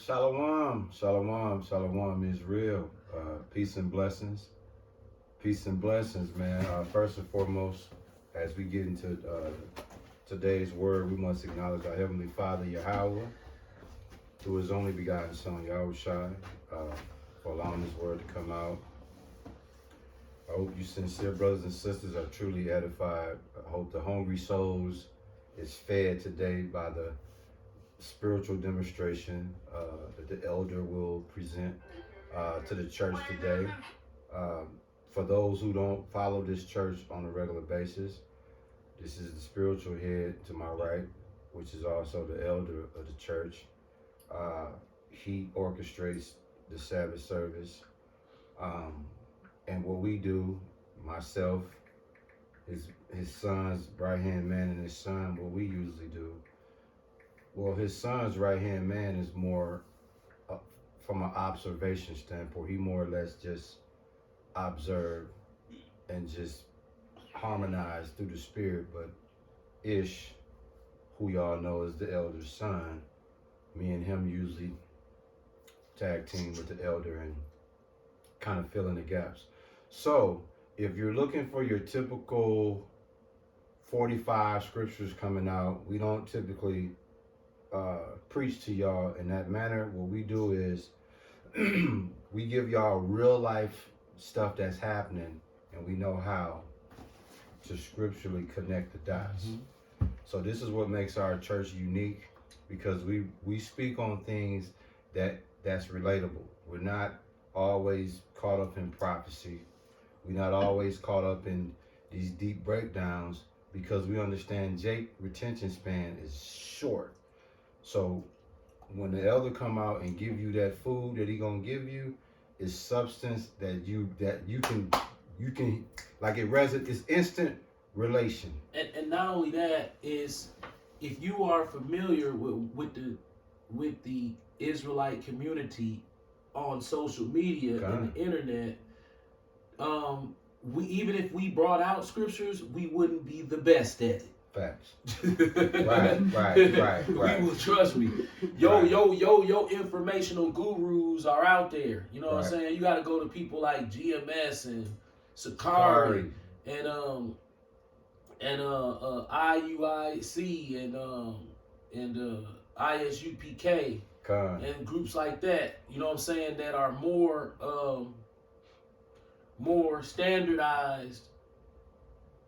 Shalom, shalom, shalom is real. Peace and blessings. Peace and blessings, man. First and foremost, as we get into today's word, we must acknowledge our Heavenly Father, Yahweh, through His only begotten Son, Yahweh Shai, for allowing His word to come out. I hope you sincere brothers and sisters are truly edified. I hope the hungry souls is fed today by the spiritual demonstration that the elder will present to the church today. For those who don't follow this church on a regular basis, this is the spiritual head to my right, which is also the elder of the church. He orchestrates the Sabbath service. And what we do, myself, his son's right-hand man and his son, what we usually do, well, his son's right-hand man is more from an observation standpoint. He more or less just observe and just harmonize through the spirit. But Ish, who y'all know is the elder's son, me and him usually tag team with the elder and kind of fill in the gaps. So if you're looking for your typical 45 scriptures coming out, we don't typically preach to y'all in that manner. What we do is we give y'all real life stuff that's happening, and we know how to scripturally connect the dots. So this is what makes our church unique, because we speak on things that's relatable. We're not always caught up in prophecy. We're not always caught up in these deep breakdowns, because we understand Jake's retention span is short. So when the elder come out and give you that food that he gonna give you, is substance that you can like it's instant relation. And not only that is, if you are familiar with the Israelite community on social media and the internet, we, even if we brought out scriptures, we wouldn't be the best at it. Facts. right. We will, trust me. Your informational gurus are out there. You know what I'm saying? You got to go to people like GMS and Sakari and IUIC and ISUPK and groups like that. You know what I'm saying? That are more standardized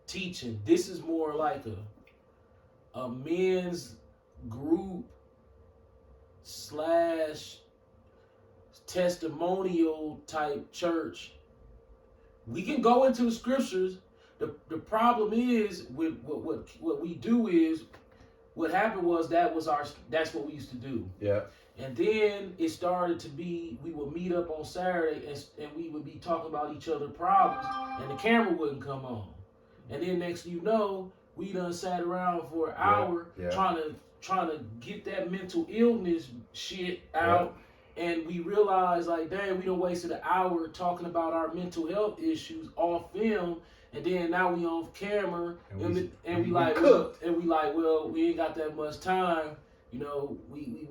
teaching. This is more like a men's group / testimonial type church. We can go into the scriptures. The problem is with what we do is, what happened was that's what we used to do. Yeah. And then it started to be, we would meet up on Saturday and we would be talking about each other's problems, and the camera wouldn't come on. And then next you know, we done sat around for an hour trying to get that mental illness shit out. And we realized, like, dang, we done wasted an hour talking about our mental health issues off film, and then now we on camera, and we like, well, we ain't got that much time. You know, we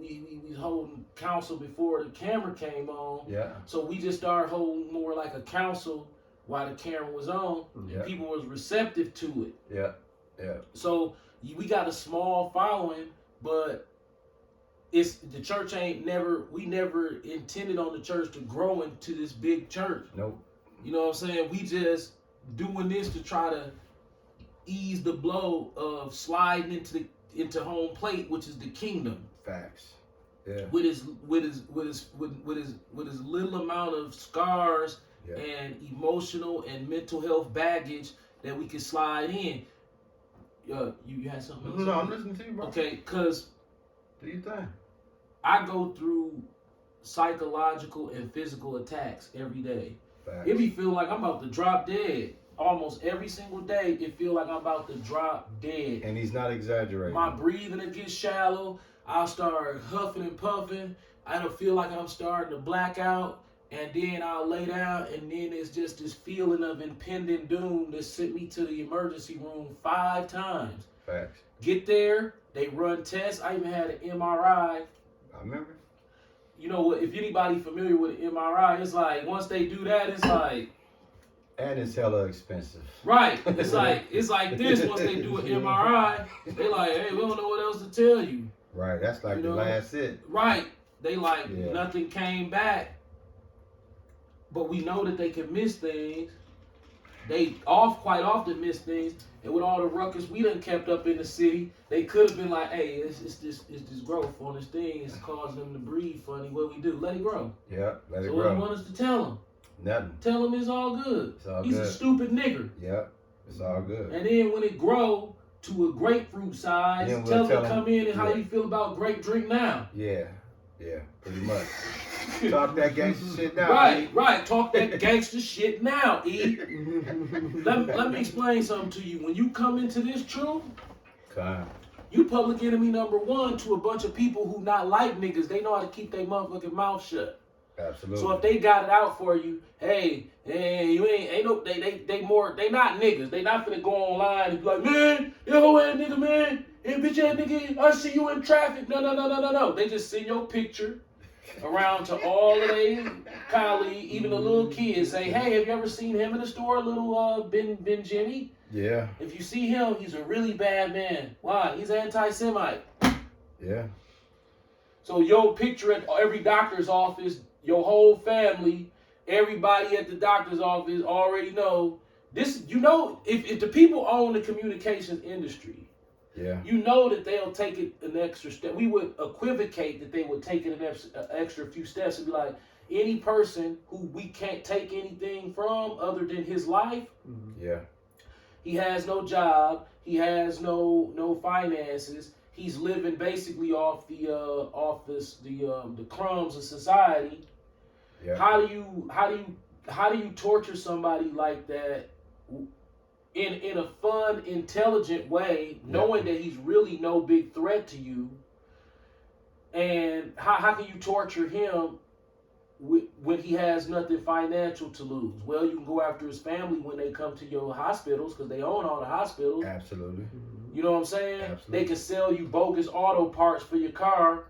holding counsel before the camera came on. Yeah. So we just started holding more like a counsel while the camera was on. And people was receptive to it. Yeah. So we got a small following, but it's the church we never intended on the church to grow into this big church. Nope. You know what I'm saying? We just doing this to try to ease the blow of sliding into home plate, which is the kingdom. Facts. Yeah. With his little amount of scars and emotional and mental health baggage that we can slide in. You had something else? No, I'm listening to you, bro. Okay, because do you think I go through psychological and physical attacks every day. Facts. It be feeling like I'm about to drop dead. Almost every single day, it feel like I'm about to drop dead. And he's not exaggerating. My breathing will get shallow. I'll start huffing and puffing. I don't feel like I'm starting to black out. And then I'll lay down, and then it's just this feeling of impending doom that sent me to the emergency room 5 times. Facts. Get there, they run tests. I even had an MRI. I remember. you know what? If anybody familiar with an MRI, it's like once they do that, it's like. And it's hella expensive. Right. It's like this. Once they do an MRI, they like, hey, we don't know what else to tell you. Right. That's like You the know? last hit. Right. They like Yeah. nothing came back. But we know that they can miss things. They quite often miss things. And with all the ruckus we done kept up in the city, they could have been like, hey, it's this growth on this thing. It's causing them to breathe funny. What we do? Let it grow. Yeah, let it So what do you grow. want us to tell them? Nothing. Tell him it's all good. It's all He's good. a stupid nigger. Yep, it's all good. And then when it grow to a grapefruit size, Then we'll tell tell him to him, come in and how yeah. you feel about grape drink now. Yeah, pretty much. Talk that gangster shit now. Right. Talk that gangster shit now, E. Let me explain something to you. When you come into this truth, Come. you public enemy number one to a bunch of people who not like niggas. They know how to keep their motherfucking mouth shut. Absolutely. So if they got it out for you, hey, you ain't no, they not niggas. They not finna go online and be like, man, you hoe ass nigga, man, hey bitch ass nigga, I see you in traffic. No. They just send your picture around to all of their colleagues, even the little kids. Say, hey, have you ever seen him in the store, little Ben Jimmy? Yeah. If you see him, he's a really bad man. Why? He's anti-Semite. Yeah. So your picture at every doctor's office, your whole family, everybody at the doctor's office already know this. You know, if the people own the communications industry, Yeah. you know that they'll take it an extra step. We would equivocate that they would take it an extra few steps and be like, any person who we can't take anything from other than his life, Yeah. he has no job, he has no finances. He's living basically off the crumbs of society. Yeah. How do you torture somebody like that in a fun, intelligent way, knowing that he's really no big threat to you? And how can you torture him when he has nothing financial to lose? Well, you can go after his family when they come to your hospitals because they own all the hospitals. Absolutely. You know what I'm saying? Absolutely. They can sell you bogus auto parts for your car.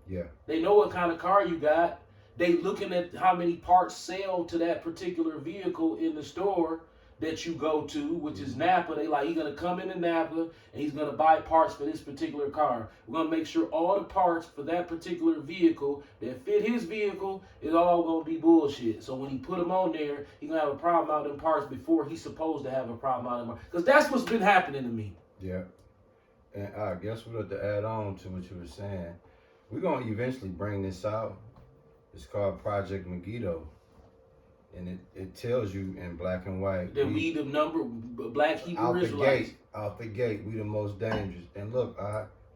Yeah. They know what kind of car you got. They looking at how many parts sell to that particular vehicle in the store that you go to, which is Napa. They like, he's going to come into Napa and he's going to buy parts for this particular car. We're going to make sure all the parts for that particular vehicle that fit his vehicle is all going to be bullshit. So when he put them on there, he's going to have a problem out in parts before he's supposed to have a problem out in parts. Because that's what's been happening to me. Yeah. And I guess what to add on to what you were saying, we're going to eventually bring this out. It's called Project Megiddo. And it tells you in black and white. That we the number black Hebrew Israelites. Out the gate, we the most dangerous. And look,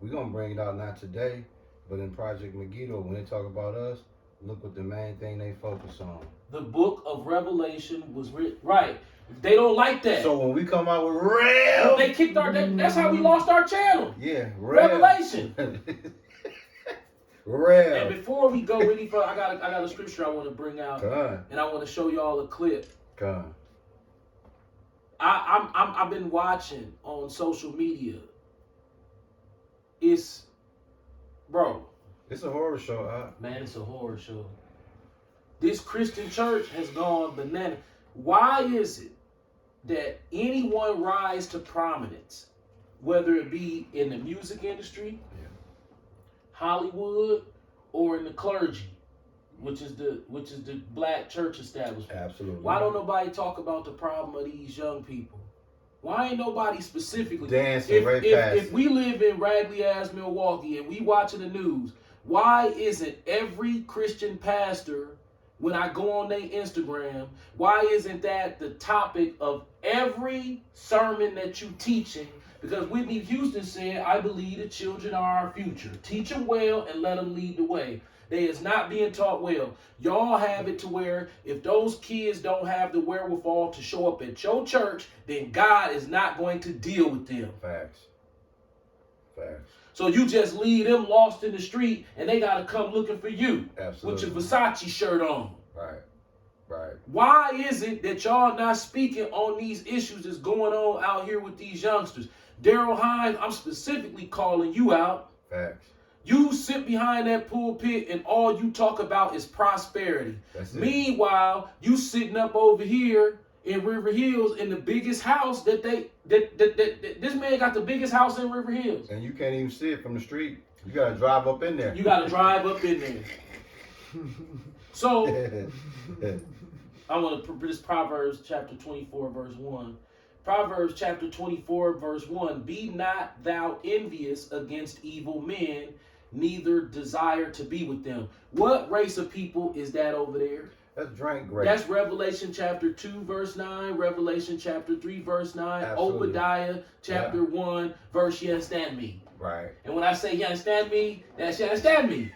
we're going to bring it out not today, but in Project Megiddo, when they talk about us, look what the main thing they focus on. The book of Revelation was written. Right. They don't like that. So when we come out with real... They kicked that's how we lost our channel. Yeah, real. Revelation. Real. And before we go any further, I got a scripture I want to bring out. Come. And I want to show y'all a clip. Come. I've been watching on social media. It's It's a horror show. Man, it's a horror show. This Christian church has gone bananas. Why is it that anyone rise to prominence, whether it be in the music industry, Hollywood, or in the clergy, which is the black church establishment? Absolutely. Why don't nobody talk about the problem of these young people? Why ain't nobody specifically dancing right past? If we live in raggedy ass Milwaukee and we watching the news, why isn't every Christian pastor, when I go on their Instagram, why isn't that the topic of every sermon that you teaching? Because Whitney Houston said, I believe the children are our future. Teach them well and let them lead the way. They is not being taught well. Y'all have it to where if those kids don't have the wherewithal to show up at your church, then God is not going to deal with them. Facts. So you just leave them lost in the street and they got to come looking for you. Absolutely. With your Versace shirt on. Right. Why is it that y'all not speaking on these issues that's going on out here with these youngsters? Daryl Hines, I'm specifically calling you out. Facts. You sit behind that pulpit and all you talk about is prosperity. That's it. Meanwhile, you sitting up over here in River Hills in the biggest house that this man got the biggest house in River Hills. And you can't even see it from the street. You gotta drive up in there. You gotta drive up in there. So I want to this Proverbs chapter 24 verse 1. Proverbs chapter 24 verse 1. Be not thou envious against evil men, neither desire to be with them. What race of people is that over there? That's drink grape. That's Revelation chapter 2 verse 9, Revelation chapter 3 verse 9, Absolutely. Obadiah chapter 1 verse you understand me. Right. And when I say you understand me, that's you understand me.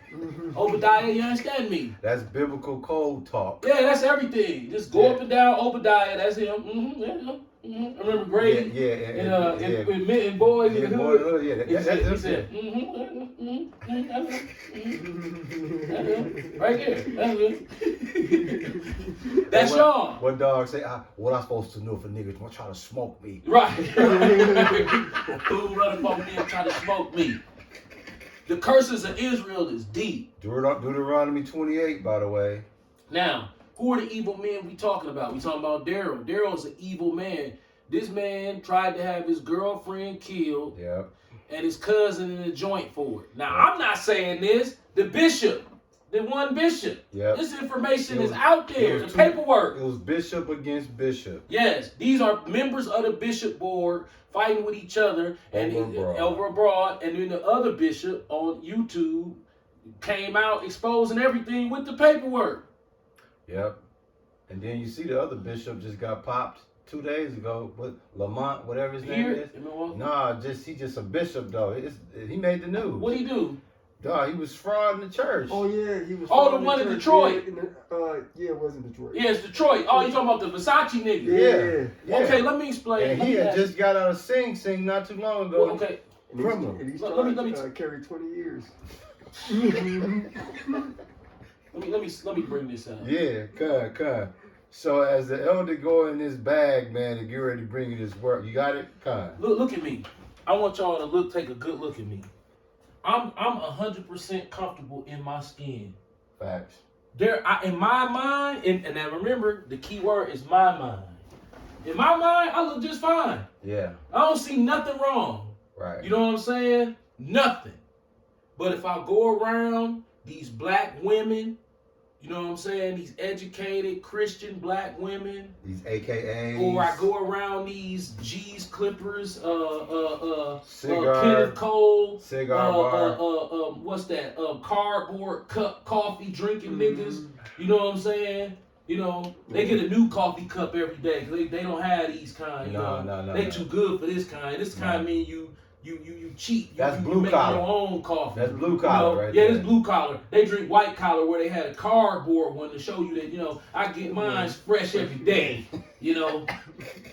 Obadiah, you understand me. That's biblical code talk. Yeah, that's everything. Just go up and down Obadiah, that's him. I remember Grady in Boys in the Hood. He said, right there. That's Sean. What dog say? What I supposed to know if a nigga want to try to smoke me? Right. Who run up on me and try to smoke me? The curses of Israel is deep. Deuteronomy 28, by the way. Now, who are the evil men we talking about? We talking about Daryl. Daryl's an evil man. This man tried to have his girlfriend killed. Yep. And his cousin in the joint for it. Now, I'm not saying this. The bishop, the one bishop. Yep. This information is out there. The paperwork. It was bishop against bishop. Yes, these are members of the bishop board fighting with each other over abroad. And then the other bishop on YouTube came out exposing everything with the paperwork. Yep. And then you see the other bishop just got popped 2 days ago. What, Lamont, whatever his name is? Nah, he just a bishop though. He made the news. What'd he do? Dog, he was frauding the church. Oh yeah, he was. Oh, the one in Detroit. Yeah, it was in Detroit. Yeah, it's Detroit. Oh, you talking about the Versace nigga? Yeah. Okay, let me explain. And he had just got out of Sing not too long ago. Well, okay. And he's trying to carry 20 years. Let me bring this out. Yeah, come. So as the elder go in this bag, man, and get ready to bring you this work, you got it? Come. Look at me. I want y'all to take a good look at me. I'm 100% comfortable in my skin. Facts. In my mind, and now remember, the key word is my mind. In my mind, I look just fine. Yeah. I don't see nothing wrong. Right. You know what I'm saying? Nothing. But if I go around these black women, you know what I'm saying? These educated Christian black women. These AKAs. Or I go around these G's Clippers, Cigar, Kenneth Cole, cigar bar. What's that? Cardboard cup coffee drinking niggas. You know what I'm saying? You know, they get a new coffee cup every day. They don't have these kind. No. They too good for this kind. This kind mean you cheat. That's you blue make collar. Your own coffee. That's blue collar, right Yeah, there. it's blue collar. They drink white collar where they had a cardboard one to show you that, I get mine fresh every day. Yeah,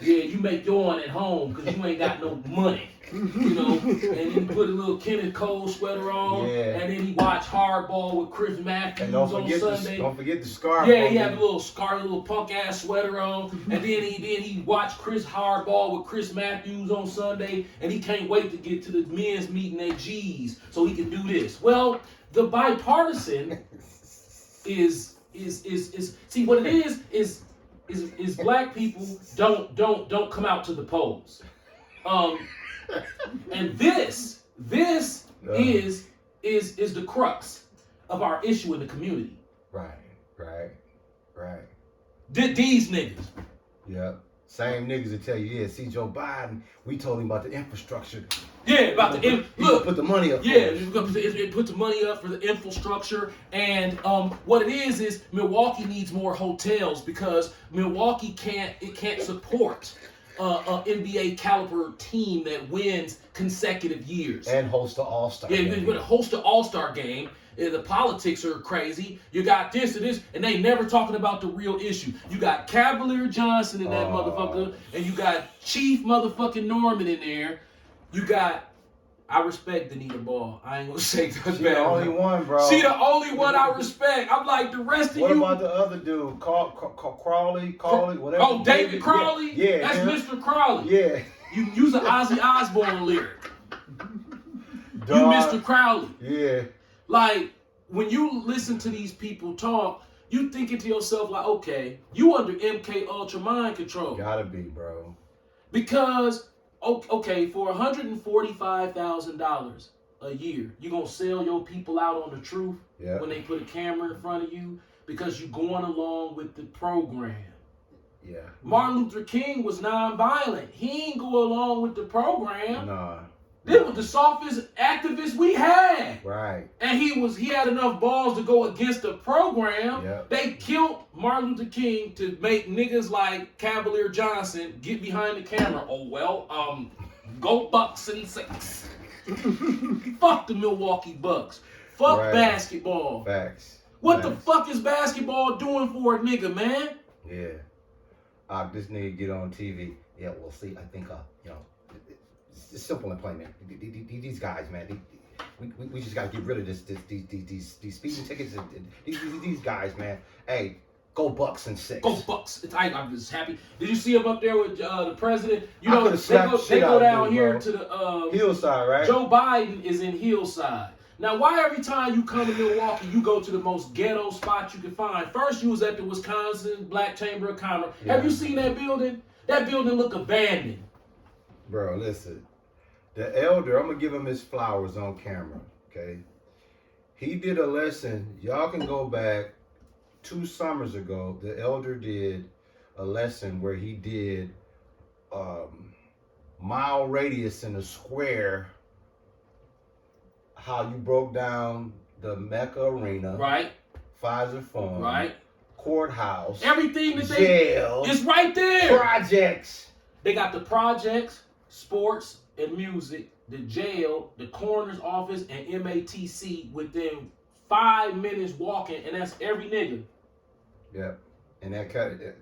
you make your own at home because you ain't got no money. And then you put a little Kenneth Cole sweater on, and then he watch Hardball with Chris Matthews and on Sunday. Don't forget the scarf. Yeah, he had a little scarf, little punk ass sweater on, and then he watched Chris Hardball with Chris Matthews on Sunday, and he can't wait to get to the men's meeting at G's so he can do this. Well, the bipartisan is see what it is black people don't come out to the polls. And this is the crux of our issue in the community. Right. These niggas. Yep. Same niggas that tell you, see Joe Biden, we told him about the infrastructure. Yeah, about look, put the money up. Yeah, it put the money up for the infrastructure, and what it is Milwaukee needs more hotels because Milwaukee can't support an NBA caliber team that wins consecutive years and host the All-Star game. Yeah, you're going to host the All-Star game. The politics are crazy. You got this and this, and they never talking about the real issue. You got Cavalier Johnson in that motherfucker, and you got Chief motherfucking Norman in there. You got, I respect Anita Ball. I ain't gonna say that. She the only one, bro. She the only one I respect. I'm like the rest of you. What about the other dude? Crawley, whatever. Oh, David Crawley? Yeah. That's Mr. Crawley. Yeah. You use an Ozzy Osbourne lyric. You Mr. Crowley. Yeah. Like, when you listen to these people talk, you thinking to yourself, like, okay, you under MK Ultra mind control. Gotta be, bro. Because, okay, for $145,000 a year, you gonna sell your people out on the truth when they put a camera in front of you because you going along with the program. Yeah. Martin Luther King was nonviolent. He ain't go along with the program. Nah. This was the softest activist we had. Right. And he had enough balls to go against the program. Yep. They killed Martin Luther King to make niggas like Cavalier Johnson get behind the camera. Oh well, go Bucks and 6. Fuck the Milwaukee Bucks. Fuck basketball. Facts. What the fuck is basketball doing for a nigga, man? Yeah. This nigga get on TV. Yeah, well, see, I think, it's simple and plain, man. These guys, man, we just gotta get rid of these speeding tickets. These guys, man. Hey, go Bucks and 6. Go Bucks. I'm just happy. Did you see him up there with the president? You I know, they go down dude, here bro. to the Hillside, right? Joe Biden is in Hillside. Now, why every time you come to Milwaukee, you go to the most ghetto spot you can find? First, you was at the Wisconsin Black Chamber of Commerce. Yeah. Have you seen that building? That building look abandoned. Bro, listen. The elder, I'm gonna give him his flowers on camera, okay? He did a lesson. Y'all can go back 2 summers ago. The elder did a lesson where he did mile radius in a square, how you broke down the Mecca Arena, Right. Pfizer Farm, Right. courthouse, Everything that jail, it's right there. projects. They got the projects, sports, and music, the jail, the coroner's office, and MATC within 5 minutes walking, and that's every nigga. Yep. And that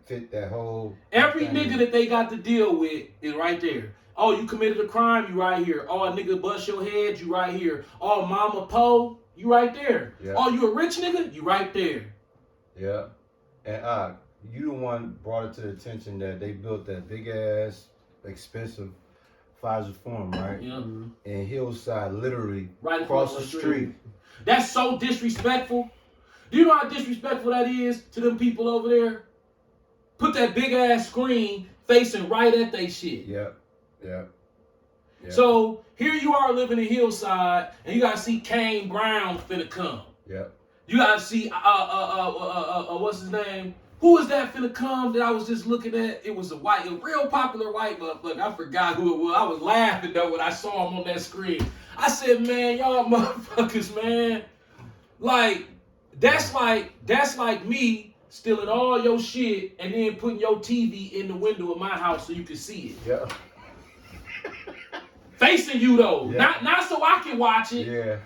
fit that whole... Every thing. nigga that they got to deal with is right there. Oh, you committed a crime, you right here. Oh, a nigga bust your head, you right here. Oh, Mama Poe, you right there. Yeah. Oh, you a rich nigga, you right there. Yeah. And you the one brought it to the attention that they built that big ass, expensive Pfizer Farm, right? Yeah. In Hillside, literally Right across the street. That's so disrespectful. Do you know how disrespectful that is to them people over there? Put that big ass screen facing right at they shit. Yep. Yep. Yep. So here you are living in Hillside, and you gotta see Kane Brown finna come. Yep. You gotta see what's his name? Who is that finna come that I was just looking at? It was a real popular white motherfucker. I forgot who it was. I was laughing though when I saw him on that screen. I said, man, y'all motherfuckers, man. Like, that's like me stealing all your shit and then putting your TV in the window of my house so you can see it. Yep. Facing you though. Yeah. Not so I can watch it. Yeah.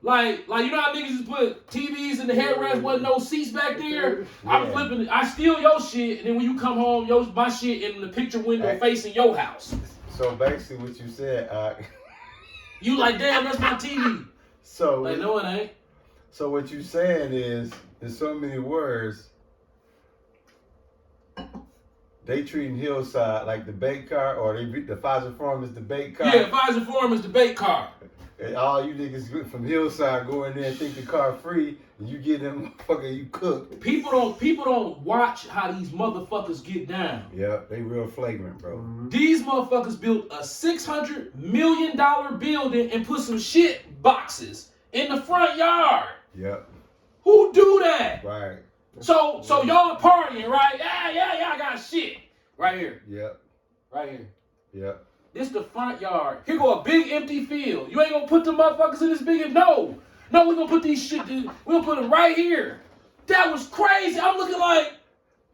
Like you know how niggas just put TVs in the headrest, wasn't no seats back there. Yeah. I'm flipping it. I steal your shit, and then when you come home, my shit in the picture window Hey. facing your house. So basically, what you said, You like, damn, that's my TV. so Like, no, it ain't. So what you saying is, in so many words, they treating Hillside like the bait car, or the Pfizer Farm is the bait car. Yeah, Pfizer Forum is the bait car. And all you niggas from Hillside go in there and think the car free, and you get them motherfucker, you cook. People don't watch how these motherfuckers get down. Yeah, they real flagrant, bro. These motherfuckers built a $600 million building and put some shit boxes in the front yard. Yep, Who do that? right. So y'all partying, right? Yeah, I got shit. Right here. Yep, Right here. yep. This the front yard. Here go a big empty field. You ain't gonna put the motherfuckers in this big. No, we gonna put these shit. We gonna put them right here. That was crazy. I'm looking like,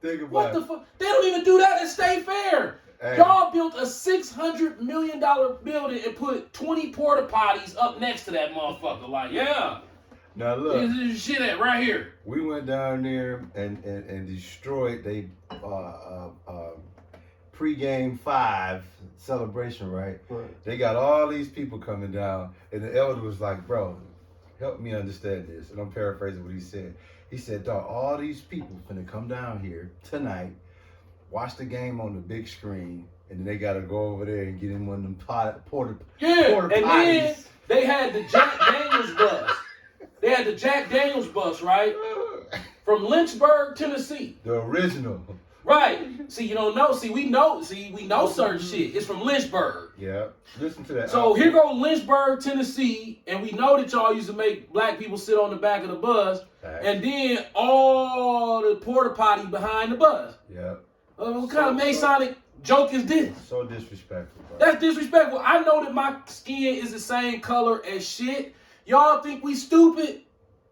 Think about what the it. fuck? They don't even do that at State Fair. Hey. Y'all built a $600 million building and put 20 porta potties up next to that motherfucker. Like, yeah, Now look, this shit at right here. we went down there and destroyed they pre-game 5 celebration, right? Right. They got all these people coming down, and the elder was like, bro, help me understand this. And I'm paraphrasing what he said. He said, dog, all these people finna come down here tonight, watch the game on the big screen, and then they gotta go over there and get in one of them porta Yeah, potties. and then they had the Jack Daniels bus. They had the Jack Daniels bus, right? From Lynchburg, Tennessee. The original. Right. See, you don't know. See, we know certain shit. It's from Lynchburg. Yeah. Listen to that. So here go Lynchburg, Tennessee, and we know that y'all used to make black people sit on the back of the bus, and then all the porta potty behind the bus. Yeah. What kind of Masonic joke is this? So disrespectful, bro. That's disrespectful. I know that my skin is the same color as shit. Y'all think we stupid?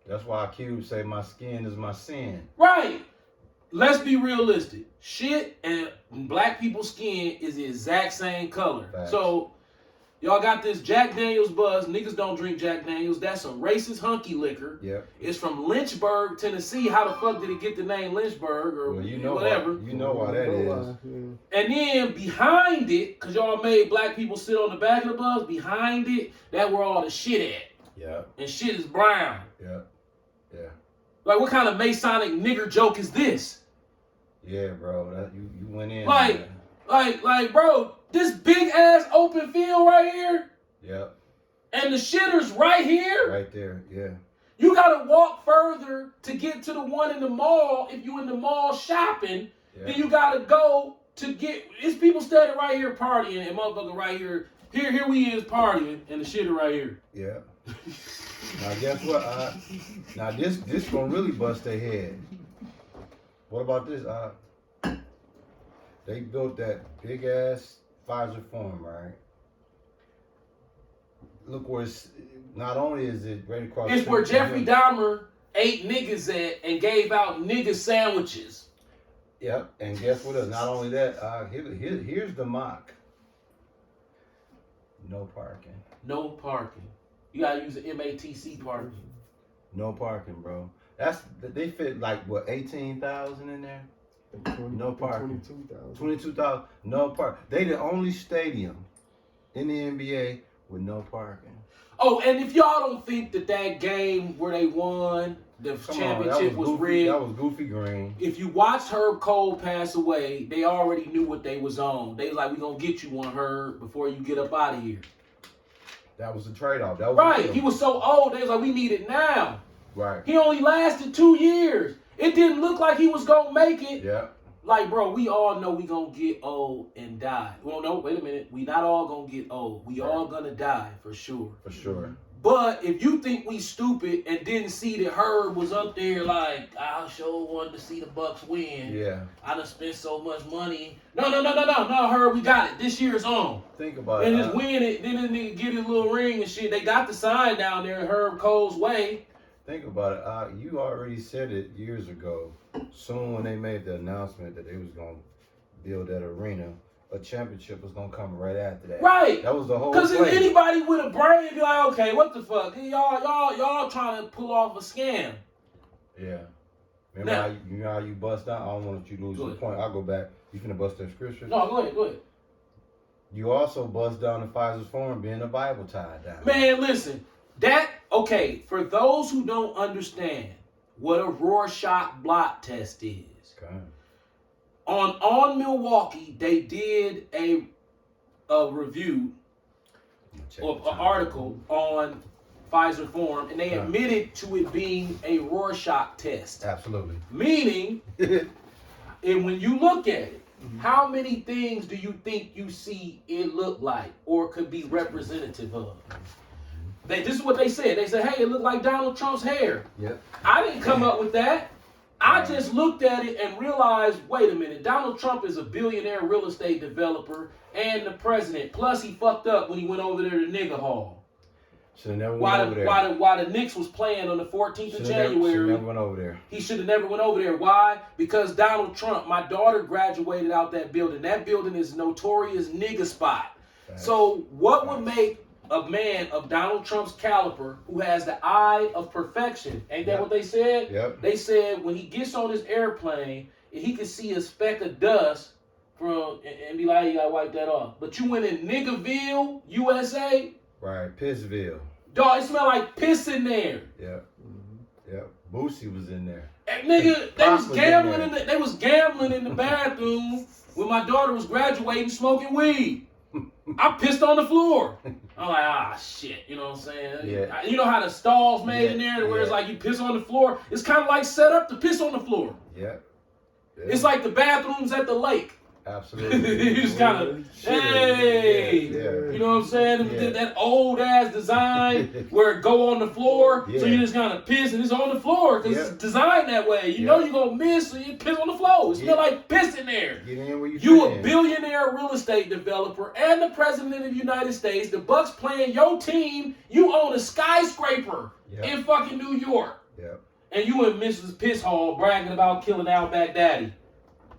That's why Cube say my skin is my sin. Right. Let's be realistic. Shit and black people's skin is the exact same color. Facts. So, y'all got this Jack Daniels buzz. Niggas don't drink Jack Daniels. That's some racist hunky liquor. Yep. It's from Lynchburg, Tennessee. How the fuck did it get the name Lynchburg or Well, you know whatever? you know why that is. And then behind it, because y'all made black people sit on the back of the bus, behind it, that's where all the shit at. Yeah. And shit is brown. Yeah. Yeah. Like, what kind of Masonic nigger joke is this? Yeah, bro. That, you went in. Like, man. like, bro, this big ass open field right here, Yep. and the shitter's right here. Right there. Yeah. You gotta walk further to get to the one in the mall. If you in the mall shopping, Yeah. then you gotta go to get. It's people standing right here partying, and motherfucker right here. Here we is partying, and the shitter right here. Yeah. Now guess what? Now this gonna really bust their head. What about this? They built that big ass Pfizer Forum, right? Look where it's. Not only is it right across. It's where Jeffrey Dahmer ate niggas at and gave out nigga sandwiches. Yep. And guess what else? Not only that. Here's the mock. No parking. No parking. You gotta use an MATC parking. No parking, bro. They fit like what 18,000 in there. No parking. 22,000. 22,000. No park. They the only stadium in the NBA with no parking. Oh, and if y'all don't think that game where they won the championship was rigged, that was Goofy Green. if you watched Herb Cole pass away, they already knew what they was on. They was like, we gonna get you one, Herb, before you get up out of here. That was the trade-off. That was Right. He was so old, they was like, we need it now. right. He only lasted 2 years. It didn't look like he was gonna make it. Yeah. Like, bro, we all know we gonna get old and die. Well, no, wait a minute. We not all gonna get old. We all gonna die, for sure. For sure. But if you think we stupid and didn't see that Herb was up there like, I sure wanted to see the Bucks win. Yeah. I done spent so much money. No, Herb, we got it. This year's on. Think about And it. just win it. Then this nigga get his little ring and shit. They got the sign down there, Herb Cole's way. Think about it. You already said it years ago. Soon when they made the announcement that they was gonna build that arena, a championship was gonna come right after that. Right. That was the whole. Because if play. anybody with a brain be like, okay, what the fuck? Y'all trying to pull off a scam. Yeah. Remember how you bust out? I don't want you to lose Go the ahead. point. I'll go back. You finna bust that scripture? No, go ahead. You also bust down the Pfizer's Forum being a Bible tied down. Man, listen. For those who don't understand what a Rorschach blot test is, Okay. on Milwaukee, they did a review or an article on Pfizer Forum, and they admitted to it being a Rorschach test. Absolutely. Meaning, and when you look at it, how many things do you think you see it look like or could be representative of? This is what they said. They said, hey, it looked like Donald Trump's hair. Yep. I didn't come up with that. I just looked at it and realized, wait a minute, Donald Trump is a billionaire real estate developer and the president. Plus, he fucked up when he went over there to nigga hall. Should have never went over there. While the Knicks was playing on the 14th of January. Should never went over there. He should have never went over there. Why? Because Donald Trump, my daughter graduated out that building. That building is notorious nigga spot. Facts. So what would make a man of Donald Trump's caliber who has the eye of perfection? Ain't that what they said? Yep. They said when he gets on his airplane, he can see a speck of dust and be like, you gotta wipe that off. But you went in Niggaville, USA, Right. Pittsville. dog, it smelled like piss in there. Yep. Yep. Boosie was in there. And nigga, they was gambling in the bathroom when my daughter was graduating, smoking weed. I pissed on the floor. I'm like, ah, shit. You know what I'm saying? Yeah. You know how the stalls made in there where it's Yeah. like you piss on the floor? It's kind of like set up to piss on the floor. Yeah. It's like the bathrooms at the lake. Absolutely. You just kind of, hey, Yeah. you know what I'm saying? Yeah. That old ass design where it go on the floor, Yeah. so you just kind of piss and it's on the floor because it's designed that way. You know you're gonna miss, so you piss on the floor. It smell like piss in there. Get in where You a billionaire real estate developer and the president of the United States. The Bucks playing your team. You own a skyscraper in fucking New York. Yep. And you and Mrs. Piss Hall bragging about killing Al Baghdadi.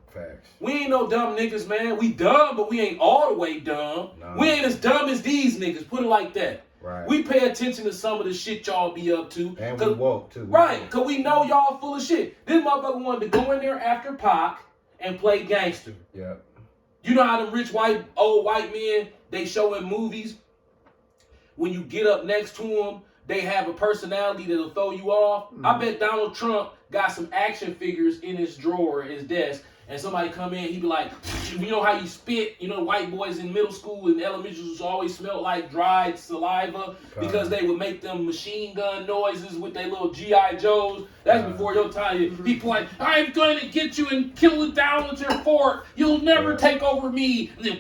Facts. We ain't no dumb niggas, man. We dumb, but we ain't all the way dumb. No. We ain't as dumb as these niggas. Put it like that. Right. We pay attention to some of the shit y'all be up to. And we woke too. Right, because we know y'all full of shit. This motherfucker wanted to go in there after Pac and play gangster. Yep. You know how them rich old white men, they show in movies, when you get up next to them, they have a personality that'll throw you off. I bet Donald Trump got some action figures in his drawer, his desk, and somebody come in, he be like, you know how you spit? You know, white boys in middle school and elementary school always smelled like dried saliva because they would make them machine gun noises with their little G.I. Joes. That's before your time. People like, I'm going to get you and kill it down with your fork. You'll never take over me. And then,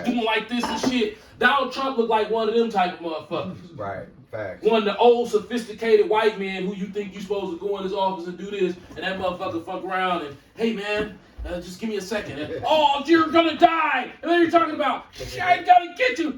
doing like this and shit. Donald Trump looked like one of them type of motherfuckers. Right. Facts. One of the old, sophisticated white men who you think you supposed to go in his office and do this, and that motherfucker fuck around and, hey man, just give me a second. And, oh, you're gonna die. And then you're talking about, I gotta get you. I'm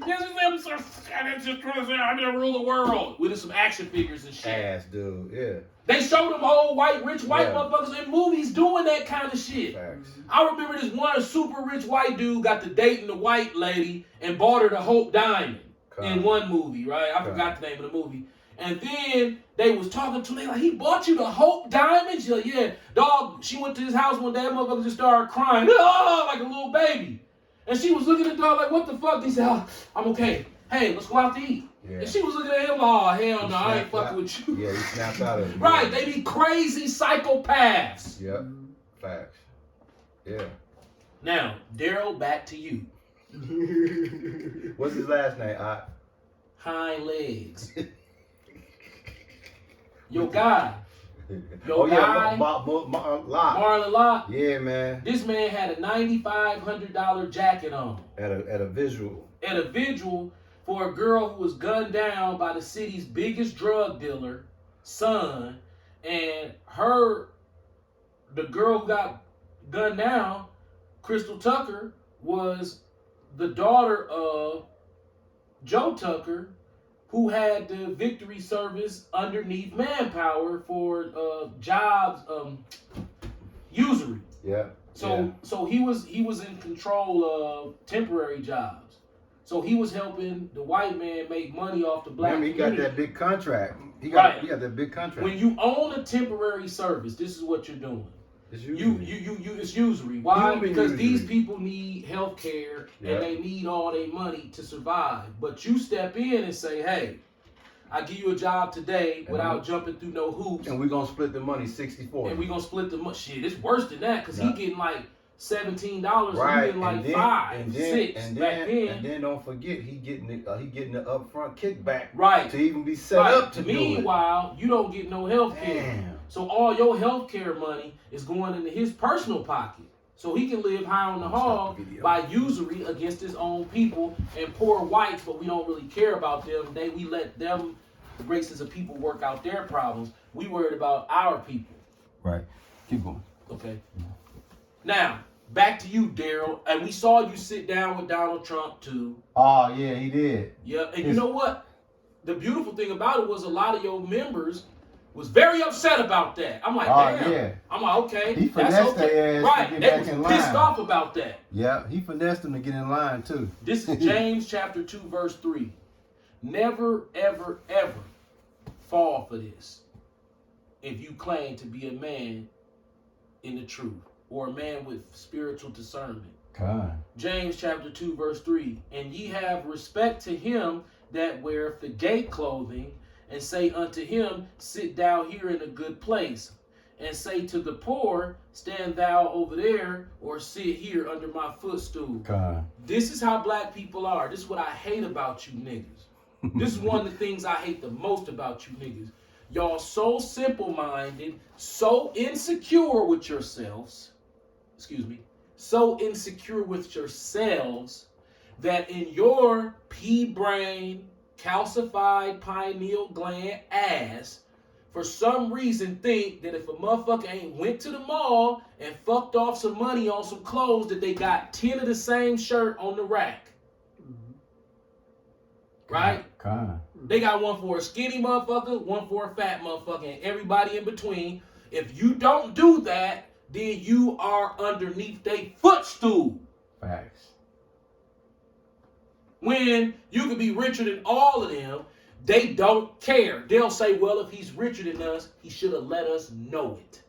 gonna rule the world. With some action figures and shit. Ass dude. Yeah. They showed them old rich white motherfuckers in movies doing that kind of shit. Facts. I remember this one super rich white dude got to dating the white lady and bought her the Hope Diamond in one movie, right? I forgot the name of the movie. And then they was talking to me like, he bought you the Hope Diamond? She's like, yeah. Dog, she went to his house one day, that motherfucker just started crying, like a little baby. And she was looking at the dog like, what the fuck? He said, oh, I'm okay. Hey, let's go out to eat. Yeah. And she was looking at him, oh, hell no, I ain't fucking with you. Yeah, he snapped out of it. Right, they be crazy psychopaths. Yep. Facts. Yeah. Now, Daryl, back to you. What's his last name? Hind legs. Your guy. Locke. Marlon Locke. Yeah, man. This man had a $9,500 jacket on. At a visual. At a vigil for a girl who was gunned down by the city's biggest drug dealer, son, and the girl who got gunned down, Crystal Tucker, was the daughter of Joe Tucker, who had the victory service underneath Manpower for jobs, usury. Yeah. So he was in control of temporary jobs. So he was helping the white man make money off the black community. He got that big contract. He got that big contract. When you own a temporary service, this is what you're doing. It's usury. It's usury. Why? Because these people need health care and they need all their money to survive. But you step in and say, hey, I give you a job today without jumping through no hoops. And we're going to split the money 60-40. And we're going to split the money. Shit, it's worse than that because he getting like $17 right. and he getting like $5, $6 back then. And then don't forget, he getting the upfront kickback right. to even be set up to Meanwhile, you don't get no health care. Damn. So all your health care money is going into his personal pocket. So he can live high on the hog by usury against his own people and poor whites, but we don't really care about them. We let them races of people work out their problems. We worried about our people. Right. Keep going. Okay. Now, back to you, Daryl. And we saw you sit down with Donald Trump too. Oh, yeah, he did. Yeah, and you know what? The beautiful thing about it was a lot of your members was very upset about that. I'm like, damn. Yeah. I'm like, okay, he that's okay. Their ass right, to get they back was in pissed line. off about that. Yeah, he finessed them to get in line too. This is James chapter 2, verse 3. Never, ever, ever fall for this if you claim to be a man in the truth or a man with spiritual discernment. God. James chapter 2, verse 3. And ye have respect to him that weareth the gay clothing, and say unto him, sit thou here in a good place. and say to the poor, stand thou over there or sit here under my footstool. God. This is how black people are. This is what I hate about you niggas. This is one of the things I hate the most about you niggas. Y'all so simple-minded, so insecure with yourselves, so insecure with yourselves that in your pea-brain, calcified pineal gland ass, for some reason think that if a motherfucker ain't went to the mall and fucked off some money on some clothes that they got 10 of the same shirt on the rack. Right? God. They got one for a skinny motherfucker, one for a fat motherfucker, and everybody in between. If you don't do that, then you are underneath their footstool. Facts. When you could be richer than all of them, they don't care. They'll say, well, if he's richer than us, he should have let us know it.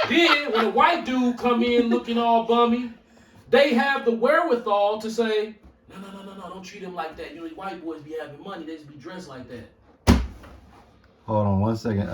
Then, when a white dude come in looking all bummy, they have the wherewithal to say, no, don't treat him like that. You know, these white boys be having money, they just be dressed like that. Hold on 1 second.